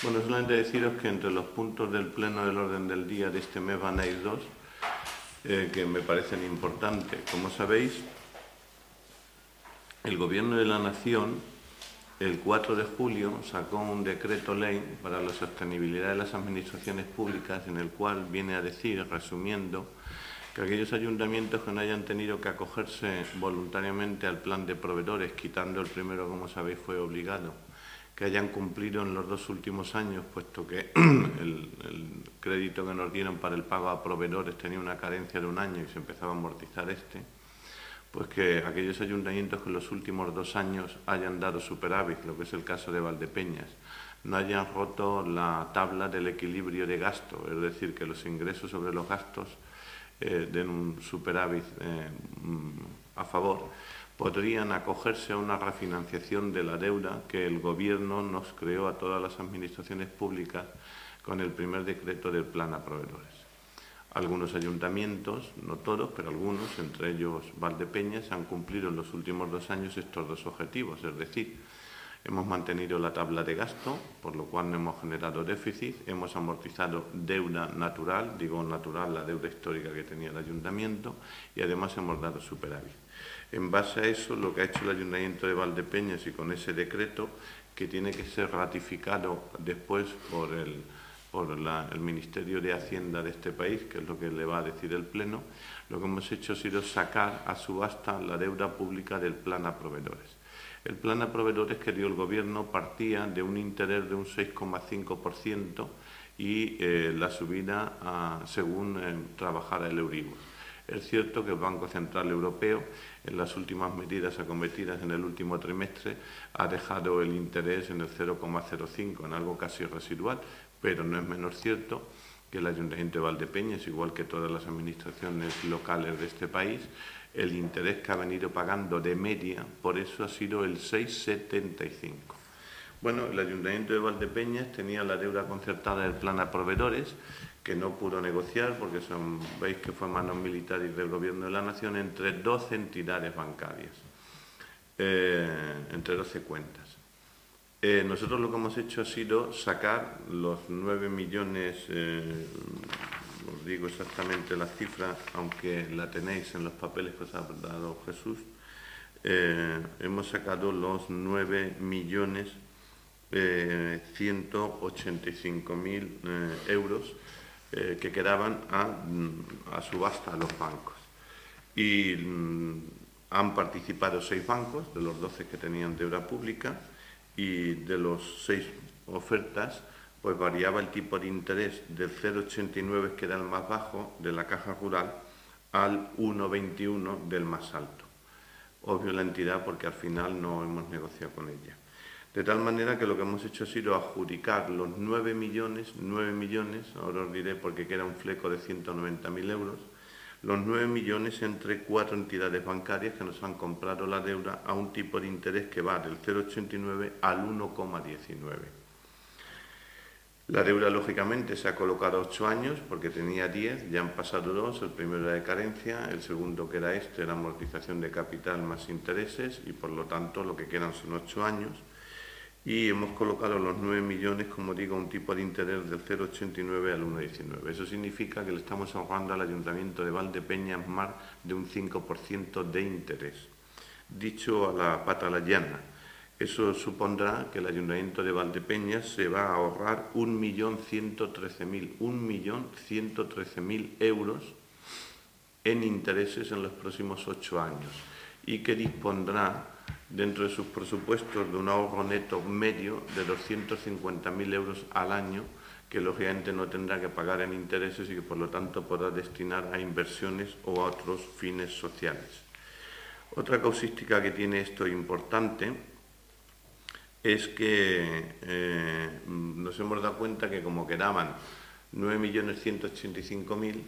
Bueno, solamente deciros que entre los puntos del pleno del orden del día de este mes van a ir dos que me parecen importantes. Como sabéis, el Gobierno de la Nación, el 4 de julio, sacó un decreto ley para la sostenibilidad de las administraciones públicas en el cual viene a decir, resumiendo, que aquellos ayuntamientos que no hayan tenido que acogerse voluntariamente al plan de proveedores, quitando el primero, como sabéis, fue obligado, que hayan cumplido en los 2 últimos años, puesto que el crédito que nos dieron para el pago a proveedores tenía una carencia de 1 año y se empezaba a amortizar pues que aquellos ayuntamientos que en los últimos 2 años hayan dado superávit, lo que es el caso de Valdepeñas, no hayan roto la tabla del equilibrio de gasto, es decir, que los ingresos sobre los gastos den un superávit a favor, podrían acogerse a una refinanciación de la deuda que el Gobierno nos creó a todas las administraciones públicas con el primer decreto del plan a proveedores. Algunos ayuntamientos, no todos, pero algunos, entre ellos Valdepeñas, han cumplido en los últimos 2 años estos 2 objetivos, es decir, hemos mantenido la tabla de gasto, por lo cual no hemos generado déficit, hemos amortizado deuda natural, digo natural, la deuda histórica que tenía el ayuntamiento, y además hemos dado superávit. En base a eso, lo que ha hecho el Ayuntamiento de Valdepeñas y con ese decreto, que tiene que ser ratificado después por el Ministerio de Hacienda de este país, que es lo que le va a decir el Pleno, lo que hemos hecho ha sido sacar a subasta la deuda pública del plan a proveedores. El plan a proveedores que dio el Gobierno partía de un interés de un 6,5% y la subida según trabajara el Euribor. Es cierto que el Banco Central Europeo, en las últimas medidas acometidas en el último trimestre, ha dejado el interés en el 0,05, en algo casi residual, pero no es menos cierto que el Ayuntamiento de Valdepeñas, igual que todas las administraciones locales de este país, el interés que ha venido pagando de media, por eso ha sido el 6,75. Bueno, el Ayuntamiento de Valdepeñas tenía la deuda concertada del plan a proveedores, que no pudo negociar porque veis que fue manos militares del Gobierno de la Nación, entre 12 entidades bancarias, entre 12 cuentas. Nosotros lo que hemos hecho ha sido sacar los 9 millones, os digo exactamente la cifra, aunque la tenéis en los papeles que os ha dado Jesús, hemos sacado los 9.185.000 euros que quedaban a subasta a los bancos. Y han participado 6 bancos, de los 12 que tenían deuda pública, y de los 6 ofertas, pues variaba el tipo de interés del 0,89, que era el más bajo, de la Caja Rural, al 1,21 del más alto. Obvio la entidad porque al final no hemos negociado con ella. De tal manera que lo que hemos hecho ha sido adjudicar los 9 millones, ahora os diré porque queda un fleco de 190.000 euros, los 9 millones entre 4 entidades bancarias que nos han comprado la deuda a un tipo de interés que va del 0,89 al 1,19. La deuda, lógicamente, se ha colocado a 8 años porque tenía 10, ya han pasado 2, el primero era de carencia, el segundo, que era la amortización de capital más intereses, y por lo tanto lo que quedan son 8 años. Y hemos colocado los 9 millones, como digo, a un tipo de interés del 0,89 al 1,19. Eso significa que le estamos ahorrando al Ayuntamiento de Valdepeñas más de un 5% de interés. Dicho a la pata la llana, eso supondrá que el Ayuntamiento de Valdepeñas se va a ahorrar 1.113.000 euros en intereses en los próximos 8 años, y que dispondrá dentro de sus presupuestos de un ahorro neto medio de 250.000 euros al año, que lógicamente no tendrá que pagar en intereses y que por lo tanto podrá destinar a inversiones o a otros fines sociales. Otra causística que tiene esto importante es que nos hemos dado cuenta que como quedaban 9.185.000,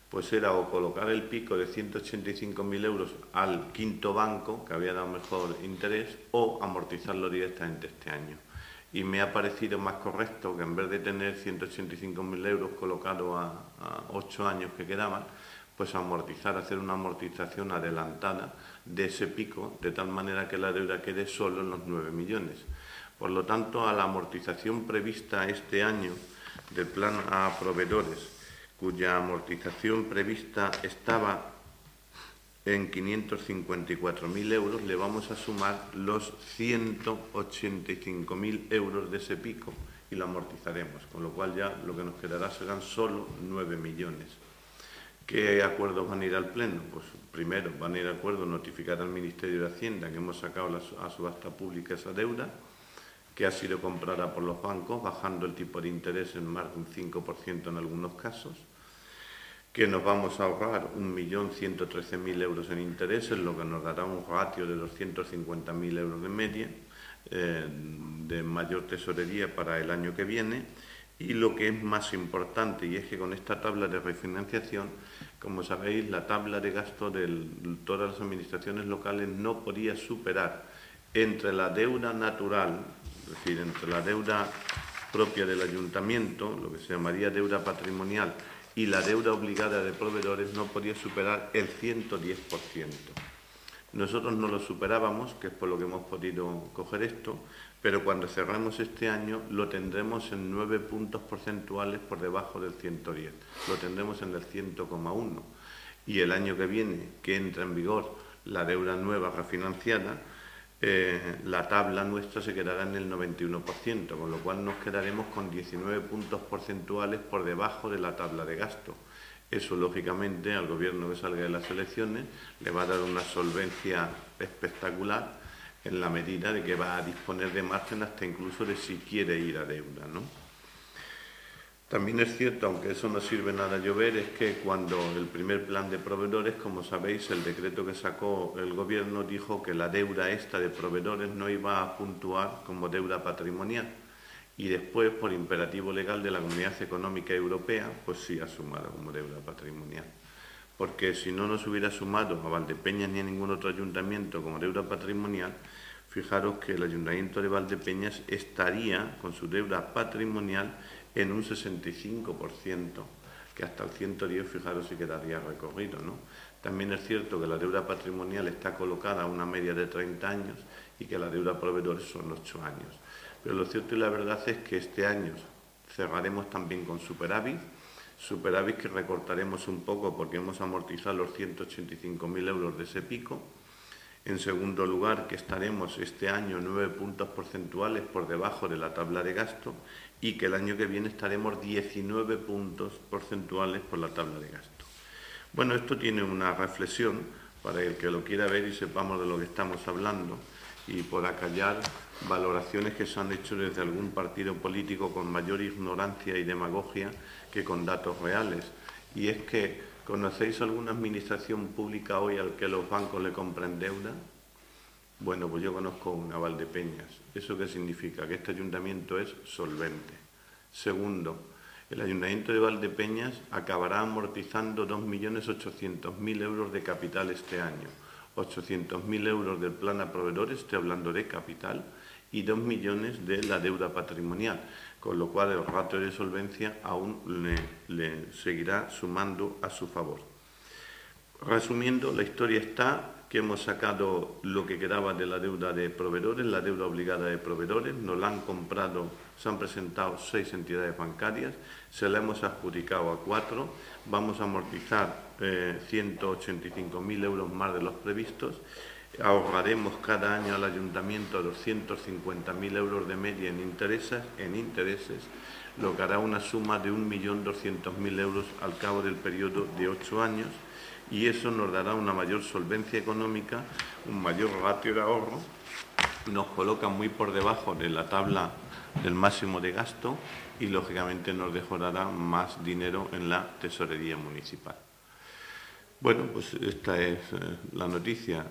pues era o colocar el pico de 185.000 euros al quinto banco, que había dado mejor interés, o amortizarlo directamente este año. Y me ha parecido más correcto que en vez de tener 185.000 euros colocados a 8 años que quedaban, pues amortizar, hacer una amortización adelantada de ese pico, de tal manera que la deuda quede solo en los 9 millones. Por lo tanto, a la amortización prevista este año del plan a proveedores, cuya amortización prevista estaba en 554.000 euros, le vamos a sumar los 185.000 euros de ese pico y lo amortizaremos, con lo cual ya lo que nos quedará serán solo 9 millones. ¿Qué acuerdos van a ir al Pleno? Pues primero van a ir de acuerdo notificar al Ministerio de Hacienda que hemos sacado a subasta pública esa deuda, que ha sido comprada por los bancos, bajando el tipo de interés en más de un 5% en algunos casos, que nos vamos a ahorrar 1.113.000 euros en intereses, lo que nos dará un ratio de 250.000 euros de media, de mayor tesorería para el año que viene. Y lo que es más importante, y es que con esta tabla de refinanciación, como sabéis, la tabla de gasto de todas las administraciones locales no podía superar entre la deuda natural, es decir, entre la deuda propia del ayuntamiento, lo que se llamaría deuda patrimonial, y la deuda obligada de proveedores, no podía superar el 110%. Nosotros no lo superábamos, que es por lo que hemos podido coger esto, pero cuando cerramos este año lo tendremos en 9 puntos porcentuales por debajo del 110. Lo tendremos en el 100,1. Y el año que viene, que entra en vigor la deuda nueva refinanciada, la tabla nuestra se quedará en el 91%, con lo cual nos quedaremos con 19 puntos porcentuales por debajo de la tabla de gasto. Eso, lógicamente, al gobierno que salga de las elecciones le va a dar una solvencia espectacular en la medida de que va a disponer de margen hasta incluso de si quiere ir a deuda, ¿no? También es cierto, aunque eso no sirve nada a llover, es que cuando el primer plan de proveedores, como sabéis, el decreto que sacó el gobierno dijo que la deuda esta de proveedores no iba a puntuar como deuda patrimonial. Y después, por imperativo legal de la Comunidad Económica Europea, pues sí ha sumado como deuda patrimonial. Porque si no nos hubiera sumado a Valdepeñas ni a ningún otro ayuntamiento como deuda patrimonial, fijaros que el Ayuntamiento de Valdepeñas estaría con su deuda patrimonial en un 65%, que hasta el 110, fijaros, sí quedaría recorrido, ¿no? También es cierto que la deuda patrimonial está colocada a una media de 30 años y que la deuda a proveedores son 8 años. Pero lo cierto y la verdad es que este año cerraremos también con superávit que recortaremos un poco porque hemos amortizado los 185.000 euros de ese pico. En segundo lugar, que estaremos este año 9 puntos porcentuales por debajo de la tabla de gasto y que el año que viene estaremos 19 puntos porcentuales por la tabla de gasto. Bueno, esto tiene una reflexión para el que lo quiera ver y sepamos de lo que estamos hablando y por acallar valoraciones que se han hecho desde algún partido político con mayor ignorancia y demagogia que con datos reales. Y es que, ¿conocéis alguna administración pública hoy al que los bancos le compren deuda? Bueno, pues yo conozco una, Valdepeñas. ¿Eso qué significa? Que este ayuntamiento es solvente. Segundo, el ayuntamiento de Valdepeñas acabará amortizando 2.800.000 euros de capital este año. 800.000 euros del plan a proveedores, estoy hablando de capital, y 2 millones de la deuda patrimonial, con lo cual el ratio de solvencia aún le seguirá sumando a su favor. Resumiendo, la historia está que hemos sacado lo que quedaba de la deuda de proveedores, la deuda obligada de proveedores, nos la han comprado, se han presentado 6 entidades bancarias, se la hemos adjudicado a 4, vamos a amortizar 185.000 euros más de los previstos, ahorraremos cada año al ayuntamiento 250.000 euros de media en intereses, lo que hará una suma de 1.200.000 euros al cabo del periodo de 8 años, y eso nos dará una mayor solvencia económica, un mayor ratio de ahorro, nos coloca muy por debajo de la tabla del máximo de gasto y lógicamente nos mejorará más dinero en la tesorería municipal. Bueno, pues esta es la noticia.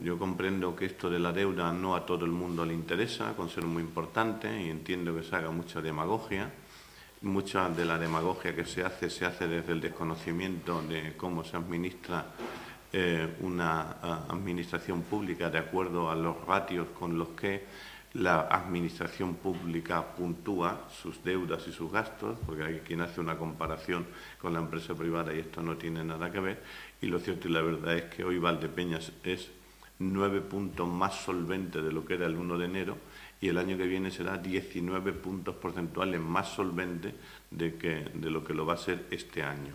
Yo comprendo que esto de la deuda no a todo el mundo le interesa, con ser muy importante, y entiendo que se haga mucha demagogia. Mucha de la demagogia que se hace desde el desconocimiento de cómo se administra una administración pública de acuerdo a los ratios con los que la administración pública puntúa sus deudas y sus gastos, porque hay quien hace una comparación con la empresa privada y esto no tiene nada que ver, y lo cierto y la verdad es que hoy Valdepeñas es 9 puntos más solvente de lo que era el 1 de enero y el año que viene será 19 puntos porcentuales más solvente de lo que lo va a ser este año.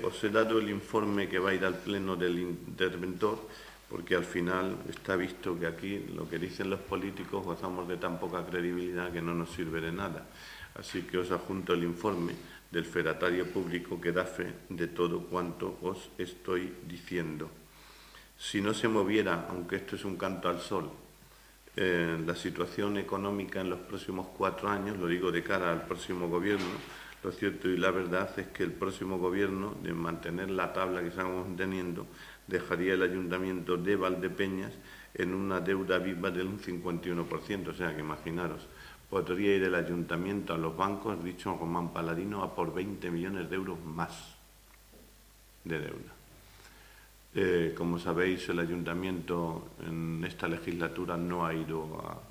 Os he dado el informe que va a ir al pleno del interventor, porque al final está visto que aquí lo que dicen los políticos gozamos de tan poca credibilidad que no nos sirve de nada. Así que os adjunto el informe del fedatario público que da fe de todo cuanto os estoy diciendo. Si no se moviera, aunque esto es un canto al sol, la situación económica en los próximos 4 años, lo digo de cara al próximo gobierno, lo cierto y la verdad es que el próximo gobierno, de mantener la tabla que estamos teniendo, dejaría el ayuntamiento de Valdepeñas en una deuda viva del 51%. O sea, que imaginaros, podría ir el ayuntamiento a los bancos, dicho Román Paladino, a por 20 millones de euros más de deuda. Como sabéis, el ayuntamiento en esta legislatura no ha ido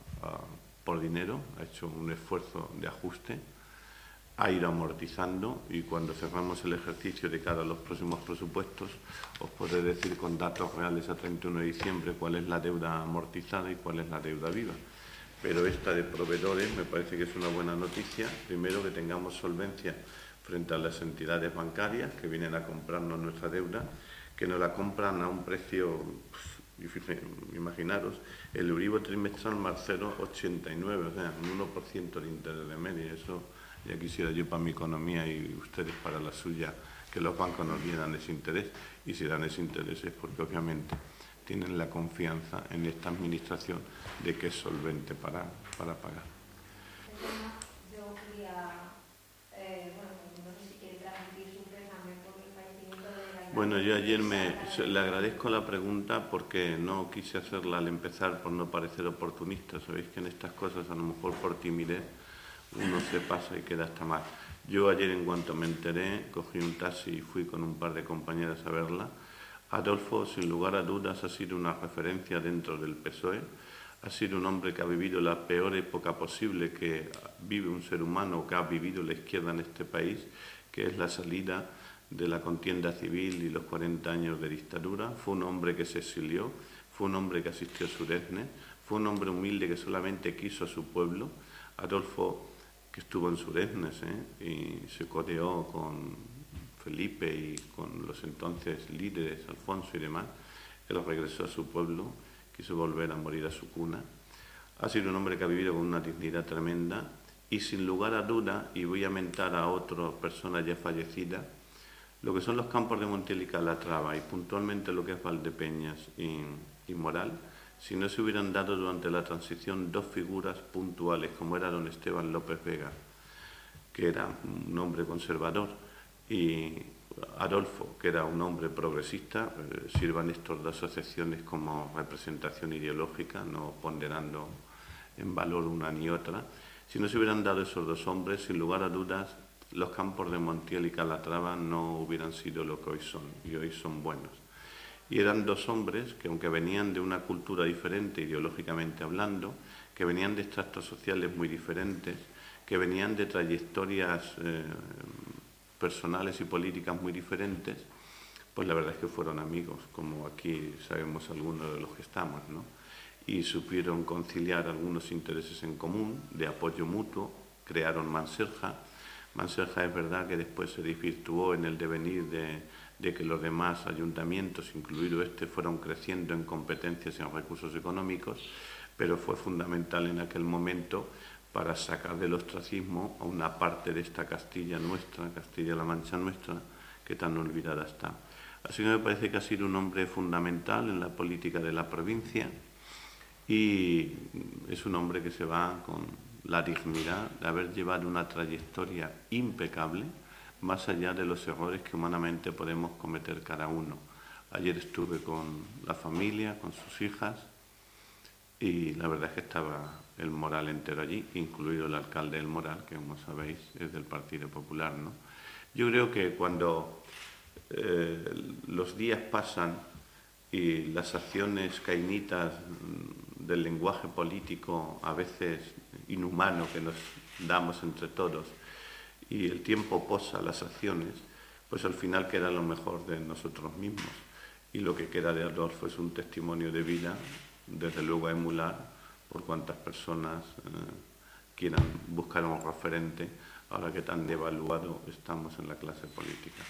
por dinero, ha hecho un esfuerzo de ajuste, ha ido amortizando, y cuando cerramos el ejercicio de cara a los próximos presupuestos os podré decir con datos reales a 31 de diciembre cuál es la deuda amortizada y cuál es la deuda viva. Pero esta de proveedores me parece que es una buena noticia. Primero, que tengamos solvencia frente a las entidades bancarias que vienen a comprarnos nuestra deuda, que nos la compran a un precio, imaginaros, el Euribor trimestral más 0,89, o sea, un 1% de interés de media. Eso ya quisiera yo para mi economía y ustedes para la suya, que los bancos nos dieran ese interés, y si dan ese interés es porque obviamente tienen la confianza en esta administración de que es solvente para pagar. Yo quería, no sé si quiere transmitir su pésame por el fallecimiento de la... Bueno, yo ayer le agradezco la pregunta porque no quise hacerla al empezar por no parecer oportunista. Sabéis que en estas cosas a lo mejor por timidez uno se pasa y queda hasta mal. Yo ayer, en cuanto me enteré, cogí un taxi y fui con un par de compañeras a verla. Adolfo, sin lugar a dudas, ha sido una referencia dentro del PSOE. Ha sido un hombre que ha vivido la peor época posible que vive un ser humano, o que ha vivido la izquierda en este país, que es la salida de la contienda civil y los 40 años de dictadura. Fue un hombre que se exilió, fue un hombre que asistió a Suresnes, fue un hombre humilde que solamente quiso a su pueblo. Adolfo, que estuvo en Suresnes y se codeó con Felipe y con los entonces líderes, Alfonso y demás, él regresó a su pueblo, quiso volver a morir a su cuna. Ha sido un hombre que ha vivido con una dignidad tremenda y, sin lugar a duda, y voy a mentar a otras personas ya fallecidas, lo que son los campos de Montiel y Calatrava, y puntualmente lo que es Valdepeñas y Moral, si no se hubieran dado durante la transición dos figuras puntuales, como era don Esteban López Vega, que era un hombre conservador, y Adolfo, que era un hombre progresista, sirvan estos dos asociaciones como representación ideológica, no ponderando en valor una ni otra. Si no se hubieran dado esos dos hombres, sin lugar a dudas, los campos de Montiel y Calatrava no hubieran sido lo que hoy son, y hoy son buenos. Y eran dos hombres que, aunque venían de una cultura diferente ideológicamente hablando, que venían de estratos sociales muy diferentes, que venían de trayectorias personales y políticas muy diferentes, pues la verdad es que fueron amigos, como aquí sabemos algunos de los que estamos, ¿no? Y supieron conciliar algunos intereses en común, de apoyo mutuo, crearon Manserja. Manserja, es verdad que después se desvirtuó en el devenir de que los demás ayuntamientos, incluido este, fueron creciendo en competencias y en recursos económicos, pero fue fundamental en aquel momento para sacar del ostracismo a una parte de esta Castilla nuestra, Castilla-La Mancha nuestra, que tan olvidada está. Así que me parece que ha sido un hombre fundamental en la política de la provincia, y es un hombre que se va con la dignidad de haber llevado una trayectoria impecable, más allá de los errores que humanamente podemos cometer cada uno. Ayer estuve con la familia, con sus hijas, y la verdad es que estaba el Moral entero allí, incluido el alcalde del Moral, que, como sabéis, es del Partido Popular, ¿no? Yo creo que cuando los días pasan y las acciones cainitas del lenguaje político, a veces inhumano, que nos damos entre todos, y el tiempo posa las acciones, pues al final queda lo mejor de nosotros mismos. Y lo que queda de Adolfo es un testimonio de vida, desde luego a emular, por cuantas personas quieran buscar un referente ahora que tan devaluado estamos en la clase política.